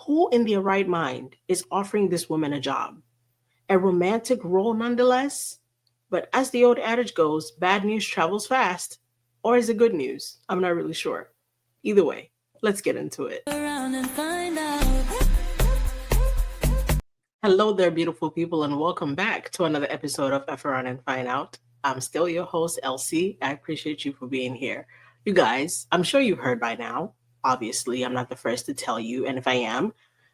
Who in their right mind is offering this woman a job? A romantic role nonetheless? But as the old adage goes, bad news travels fast. Or is it good news? I'm not really sure. Either way, let's get into it. Hello there, beautiful people, and welcome back to another episode of F Around and Find Out. I'm still your host, Elsie. I appreciate you for being here. You guys, I'm sure you've heard by now. Obviously, I'm not the first to tell you, and if I am,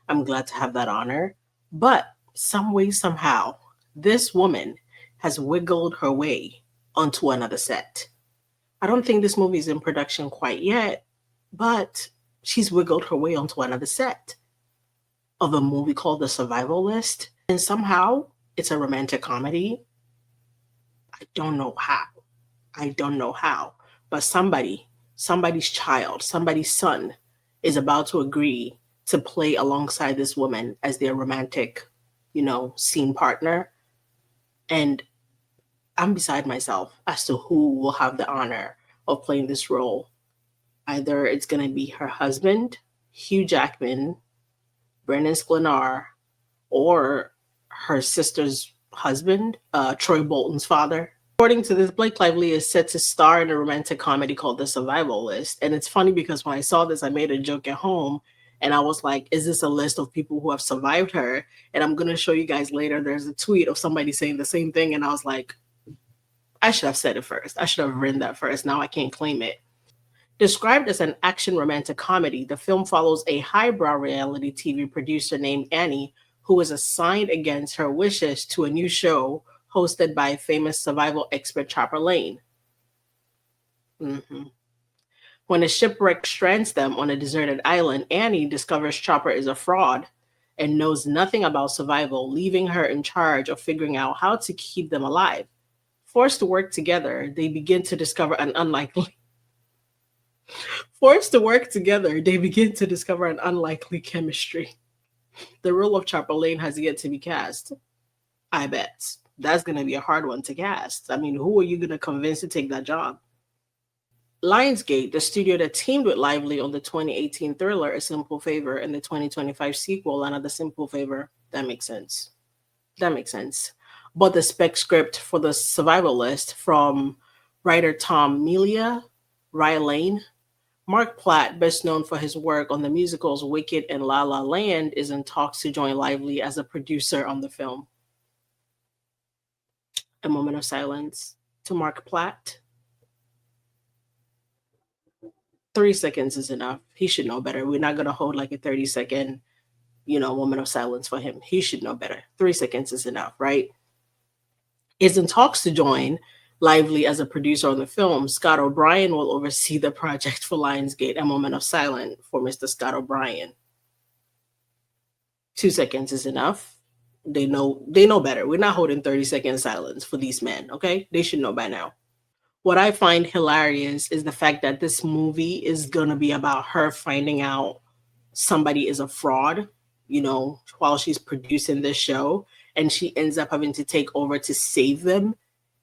I'm glad to have that honor. But some way, somehow, this woman has wiggled her way onto another set. I don't think this movie is in production quite yet, but she's wiggled her way onto another set of a movie called The Survival List. And somehow it's a romantic comedy. I don't know how. I don't know how. But somebody's child, somebody's son is about to agree to play alongside this woman as their romantic, scene partner. And I'm beside myself as to who will have the honor of playing this role. Either it's going to be her husband, Hugh Jackman, Brendan Sklenar, or her sister's husband, Troy Bolton's father. According to this, Blake Lively is set to star in a romantic comedy called The Survival List. And it's funny because when I saw this, I made a joke at home and I was like, is this a list of people who have survived her? And I'm going to show you guys later. There's a tweet of somebody saying the same thing. And I was like, I should have said it first. I should have written that first. Now I can't claim it. Described as an action romantic comedy, the film follows a highbrow reality TV producer named Annie, who is assigned against her wishes to a new show hosted by famous survival expert Chopper Lane. When a shipwreck strands them on a deserted island, Annie discovers Chopper is a fraud and knows nothing about survival, leaving her in charge of figuring out how to keep them alive. Forced to work together, they begin to discover an unlikely chemistry. The role of Chopper Lane has yet to be cast. I bet. That's going to be a hard one to cast. I mean, who are you going to convince to take that job? Lionsgate, the studio that teamed with Lively on the 2018 thriller A Simple Favor and the 2025 sequel Another Simple Favor. That makes sense. But the spec script for The Survival List from writer Tom Melia, Ryan Lane, Mark Platt, best known for his work on the musicals Wicked and La La Land, is in talks to join Lively as a producer on the film. A moment of silence to Mark Platt. 3 seconds is enough. He should know better. We're not going to hold like a 30-second, moment of silence for him. He should know better. 3 seconds is enough, right? Is in talks to join Lively as a producer on the film. Scott O'Brien will oversee the project for Lionsgate. A moment of silence for Mr. Scott O'Brien. 2 seconds is enough. They know better. We're not holding 30-second silence for these men, okay? They should know by now. What I find hilarious is the fact that this movie is going to be about her finding out somebody is a fraud, while she's producing this show, and she ends up having to take over to save them.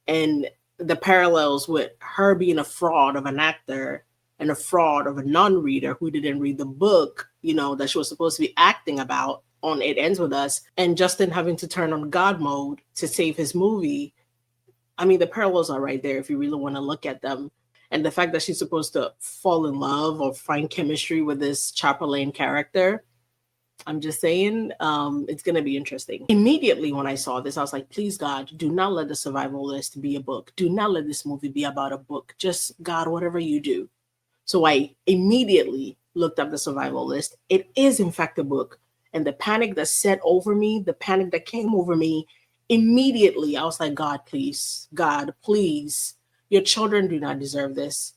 And the parallels with her being a fraud of an actor and a fraud of a non-reader who didn't read the book, that she was supposed to be acting about on It Ends With Us, and Justin having to turn on God mode to save his movie. I mean, the parallels are right there if you really want to look at them. And the fact that she's supposed to fall in love or find chemistry with this Chopper Lane character, I'm just saying, it's going to be interesting. Immediately when I saw this, I was like, please, God, do not let The Survival List be a book. Do not let this movie be about a book. Just, God, whatever you do. So I immediately looked up The Survival List. It is, in fact, a book. And the panic that set over me, the panic that came over me, immediately I was like, God, please, your children do not deserve this.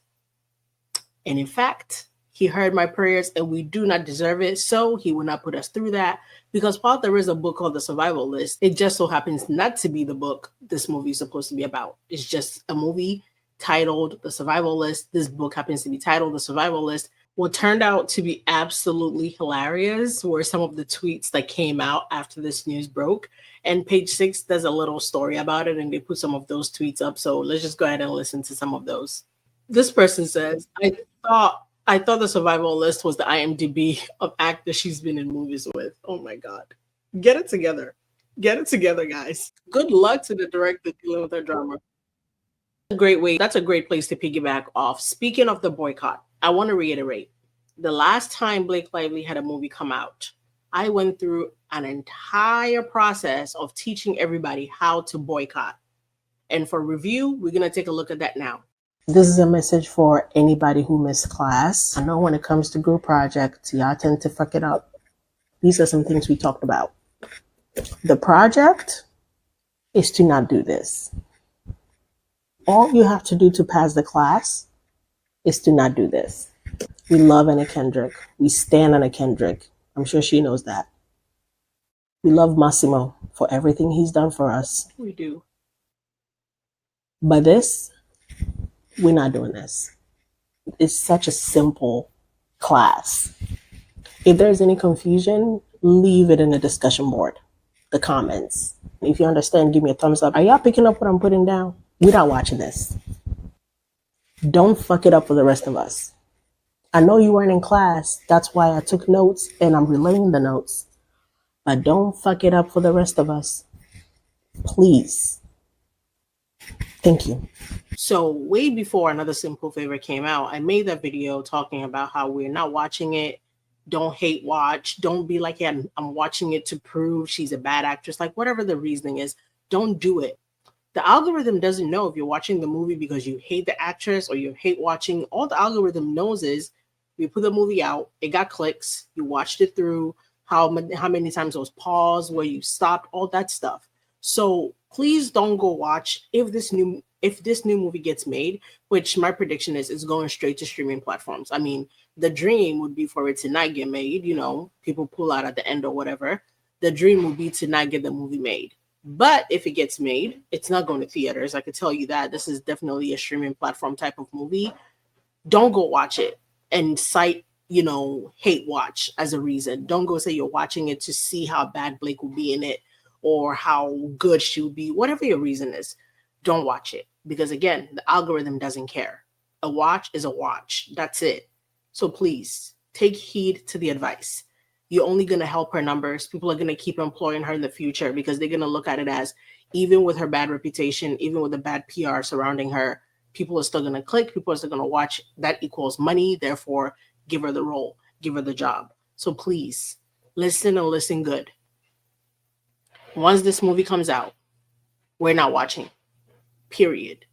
And in fact, he heard my prayers and we do not deserve it. So he will not put us through that, because while there is a book called The Survival List, it just so happens not to be the book this movie is supposed to be about. It's just a movie titled The Survival List. This book happens to be titled The Survival List. What turned out to be absolutely hilarious were some of the tweets that came out after this news broke. And Page 6 does a little story about it, and they put some of those tweets up. So let's just go ahead and listen to some of those. This person says, I thought I thought the survival list was the IMDb of actors she's been in movies with. Oh my God. Get it together. Get it together, guys. Good luck to the director dealing with her drama. That's a great place to piggyback off. Speaking of the boycott, I want to reiterate the last time Blake Lively had a movie come out, I went through an entire process of teaching everybody how to boycott. And for review, we're going to take a look at that now. This is a message for anybody who missed class. I know when it comes to group projects, y'all tend to fuck it up. These are some things we talked about. The project is to not do this. All you have to do to pass the class is to not do this. We love Anna Kendrick. We stand Anna Kendrick. I'm sure she knows that. We love Massimo for everything he's done for us. We do. But this, we're not doing this. It's such a simple class. If there's any confusion, leave it in the discussion board, the comments. If you understand, give me a thumbs up. Are y'all picking up what I'm putting down? We're not watching this. Don't fuck it up for the rest of us. I know you weren't in class. That's why I took notes and I'm relaying the notes. But don't fuck it up for the rest of us. Please. Thank you. So way before Another Simple Favor came out, I made that video talking about how we're not watching it. Don't hate watch. Don't be like, yeah, I'm watching it to prove she's a bad actress. Like whatever the reasoning is, don't do it. The algorithm doesn't know if you're watching the movie because you hate the actress or you hate watching. All the algorithm knows is you put the movie out, it got clicks, you watched it through, how many times it was paused, where you stopped, all that stuff. So please don't go watch if this new movie gets made, which my prediction is it's going straight to streaming platforms. I mean, the dream would be for it to not get made, people pull out at the end or whatever. The dream would be to not get the movie made. But if it gets made, it's not going to theaters. I can tell you that. This is definitely a streaming platform type of movie. Don't go watch it and cite, hate watch as a reason. Don't go say you're watching it to see how bad Blake will be in it or how good she will be. Whatever your reason is, don't watch it. Because again, the algorithm doesn't care. A watch is a watch. That's it. So please take heed to the advice. You're only going to help her numbers. People are going to keep employing her in the future because they're going to look at it as, even with her bad reputation, even with the bad PR surrounding her, people are still going to click. People are still going to watch. That equals money. Therefore, give her the role, give her the job. So please listen and listen good. Once this movie comes out, we're not watching. Period.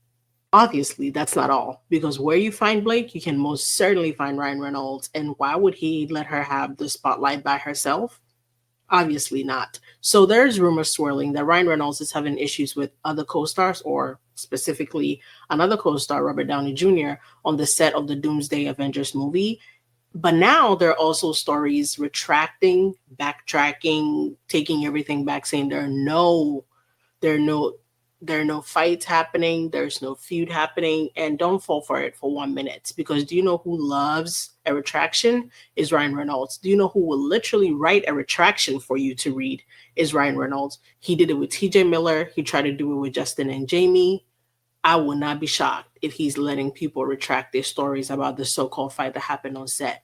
Obviously, that's not all, because where you find Blake, you can most certainly find Ryan Reynolds. And why would he let her have the spotlight by herself? Obviously not. So there's rumors swirling that Ryan Reynolds is having issues with other co-stars, or specifically another co-star, Robert Downey Jr., on the set of the Doomsday Avengers movie. But now there are also stories retracting, backtracking, taking everything back, saying there are no fights happening, there's no feud happening, and don't fall for it for 1 minute. Because do you know who loves a retraction? Is Ryan Reynolds. Do you know who will literally write a retraction for you to read? Is Ryan Reynolds. He did it with TJ Miller. He tried to do it with Justin and Jamie. I will not be shocked if he's letting people retract their stories about the so-called fight that happened on set.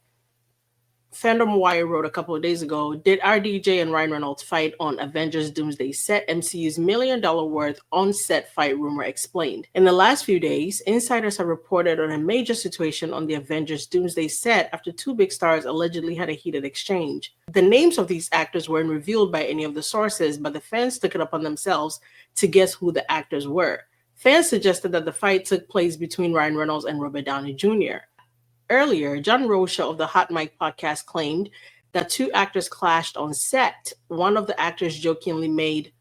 Fandom Wire wrote a couple of days ago, did RDJ and Ryan Reynolds fight on Avengers Doomsday set? MCU's $1 million worth on-set fight rumor explained. In the last few days, insiders have reported on a major situation on the Avengers Doomsday set after two big stars allegedly had a heated exchange. The names of these actors weren't revealed by any of the sources, but the fans took it upon themselves to guess who the actors were. Fans suggested that the fight took place between Ryan Reynolds and Robert Downey Jr. Earlier, John Rocha of the Hot Mic podcast claimed that two actors clashed on set. One of the actors jokingly made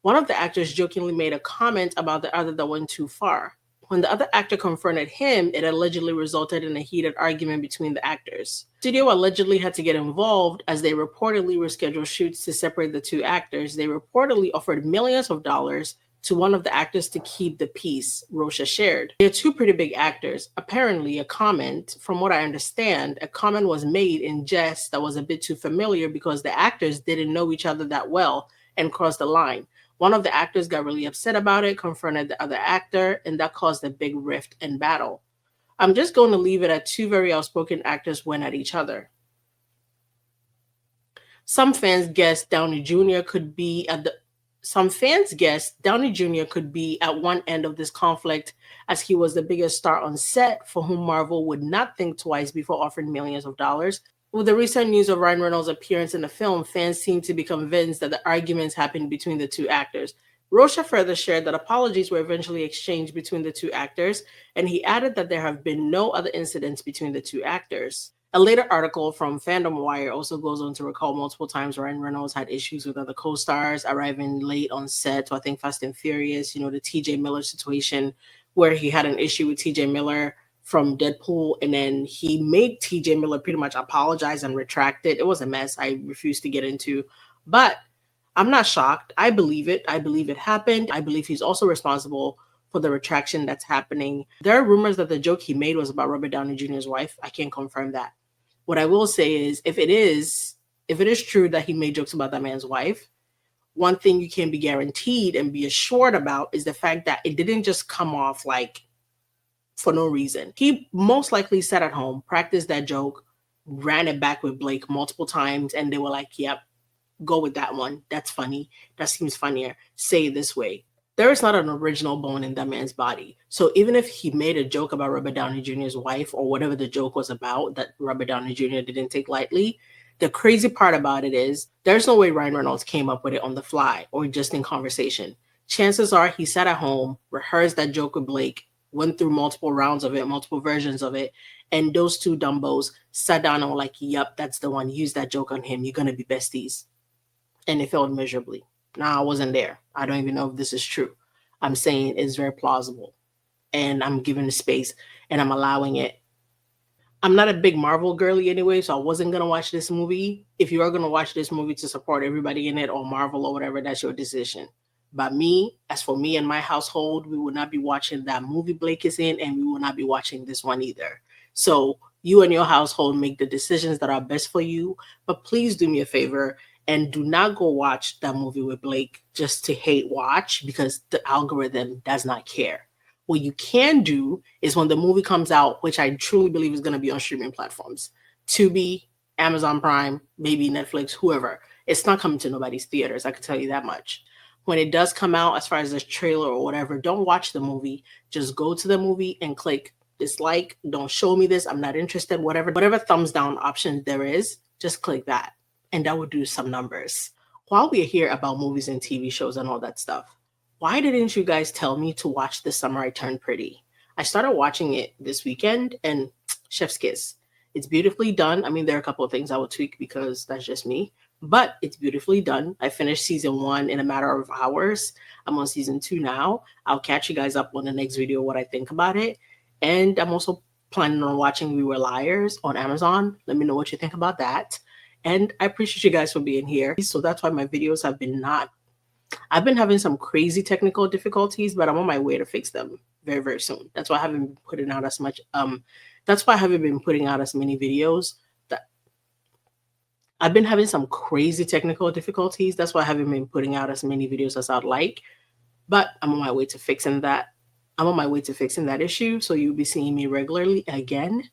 a comment about the other that went too far. When the other actor confronted him, it allegedly resulted in a heated argument between the actors. The studio allegedly had to get involved as they reportedly rescheduled shoots to separate the two actors. They reportedly offered millions of dollars to one of the actors to keep the peace, Rocha shared. They're two pretty big actors. Apparently, from what I understand, a comment was made in jest that was a bit too familiar because the actors didn't know each other that well and crossed the line. One of the actors got really upset about it, confronted the other actor, and that caused a big rift and battle. I'm just going to leave it at two very outspoken actors went at each other. Some fans guessed Downey Jr. could be at the some fans guessed Downey Jr. could be at one end of this conflict as he was the biggest star on set for whom Marvel would not think twice before offering millions of dollars. With the recent news of Ryan Reynolds' appearance in the film, fans seem to be convinced that the arguments happened between the two actors. Rocha further shared that apologies were eventually exchanged between the two actors, and he added that there have been no other incidents between the two actors. A later article from Fandom Wire also goes on to recall multiple times Ryan Reynolds had issues with other co-stars arriving late on set. So I think Fast and Furious, the TJ Miller situation where he had an issue with TJ Miller from Deadpool, and then he made TJ Miller pretty much apologize and retract it. It was a mess I refuse to get into, but I'm not shocked. I believe it. I believe it happened. I believe he's also responsible for the retraction that's happening. There are rumors that the joke he made was about Robert Downey Jr.'s wife. I can't confirm that. What I will say is if it is true that he made jokes about that man's wife, one thing you can be guaranteed and be assured about is the fact that it didn't just come off like for no reason. He most likely sat at home, practiced that joke, ran it back with Blake multiple times, and they were like, yep, go with that one. That's funny. That seems funnier. Say it this way. There is not an original bone in that man's body. So even if he made a joke about Robert Downey Jr.'s wife or whatever the joke was about that Robert Downey Jr. didn't take lightly, the crazy part about it is there's no way Ryan Reynolds came up with it on the fly or just in conversation. Chances are he sat at home, rehearsed that joke with Blake, went through multiple rounds of it, multiple versions of it, and those two dumbos sat down and were like, yep, that's the one. Use that joke on him. You're going to be besties. And it failed miserably. Now, I wasn't there. I don't even know if this is true. I'm saying it's very plausible. And I'm giving it space and I'm allowing it. I'm not a big Marvel girly anyway, so I wasn't going to watch this movie. If you are going to watch this movie to support everybody in it or Marvel or whatever, that's your decision. But me, as for me and my household, we will not be watching that movie Blake is in, and we will not be watching this one either. So you and your household make the decisions that are best for you. But please do me a favor and do not go watch that movie with Blake just to hate watch because the algorithm does not care. What you can do is when the movie comes out, which I truly believe is going to be on streaming platforms, Tubi, Amazon Prime, maybe Netflix, whoever, it's not coming to nobody's theaters. I can tell you that much. When it does come out, as far as this trailer or whatever, don't watch the movie. Just go to the movie and click dislike. Don't show me this. I'm not interested. Whatever thumbs down option there is, just click that. And that would do some numbers. While we're here about movies and TV shows and all that stuff, why didn't you guys tell me to watch This Summer I Turned Pretty? I started watching it this weekend and chef's kiss. It's beautifully done. I mean, there are a couple of things I would tweak because that's just me, but it's beautifully done. I finished season 1 in a matter of hours. I'm on season 2 now. I'll catch you guys up on the next video what I think about it. And I'm also planning on watching We Were Liars on Amazon. Let me know what you think about that. And I appreciate you guys for being here. So that's why my videos have been I've been having some crazy technical difficulties, but I'm on my way to fix them very, very soon. That's why I haven't been putting out as much. That's why I haven't been putting out as many videos. I've been having some crazy technical difficulties. That's why I haven't been putting out as many videos as I'd like. But I'm on my way to fixing that. I'm on my way to fixing that issue. So you'll be seeing me regularly again.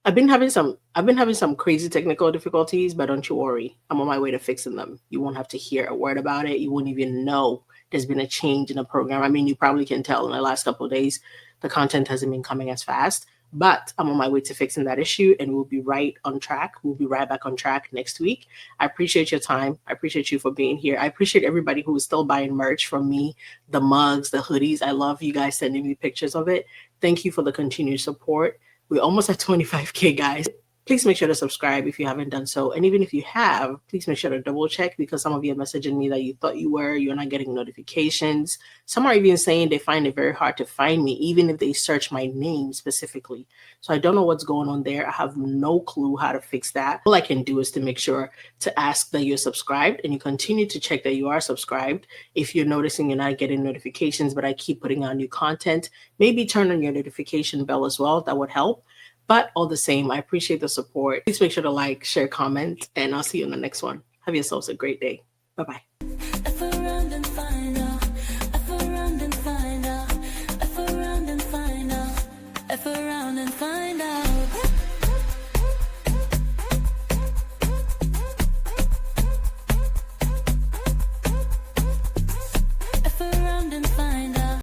I've been having some crazy technical difficulties, but don't you worry. I'm on my way to fixing them. You won't have to hear a word about it. You won't even know there's been a change in the program. I mean, you probably can tell in the last couple of days, the content hasn't been coming as fast, but I'm on my way to fixing that issue and we'll be right on track. We'll be right back on track next week. I appreciate your time. I appreciate you for being here. I appreciate everybody who is still buying merch from me, the mugs, the hoodies. I love you guys sending me pictures of it. Thank you for the continued support. We're almost at 25K, guys. Please make sure to subscribe if you haven't done so. And even if you have, please make sure to double check because some of you are messaging me that you thought you're not getting notifications. Some are even saying they find it very hard to find me, even if they search my name specifically. So I don't know what's going on there. I have no clue how to fix that. All I can do is to make sure to ask that you're subscribed and you continue to check that you are subscribed. If you're noticing you're not getting notifications, but I keep putting out new content, maybe turn on your notification bell as well. That would help. But all the same, I appreciate the support. Please make sure to like, share, comment, and I'll see you in the next one. Have yourselves a great day. Bye-bye.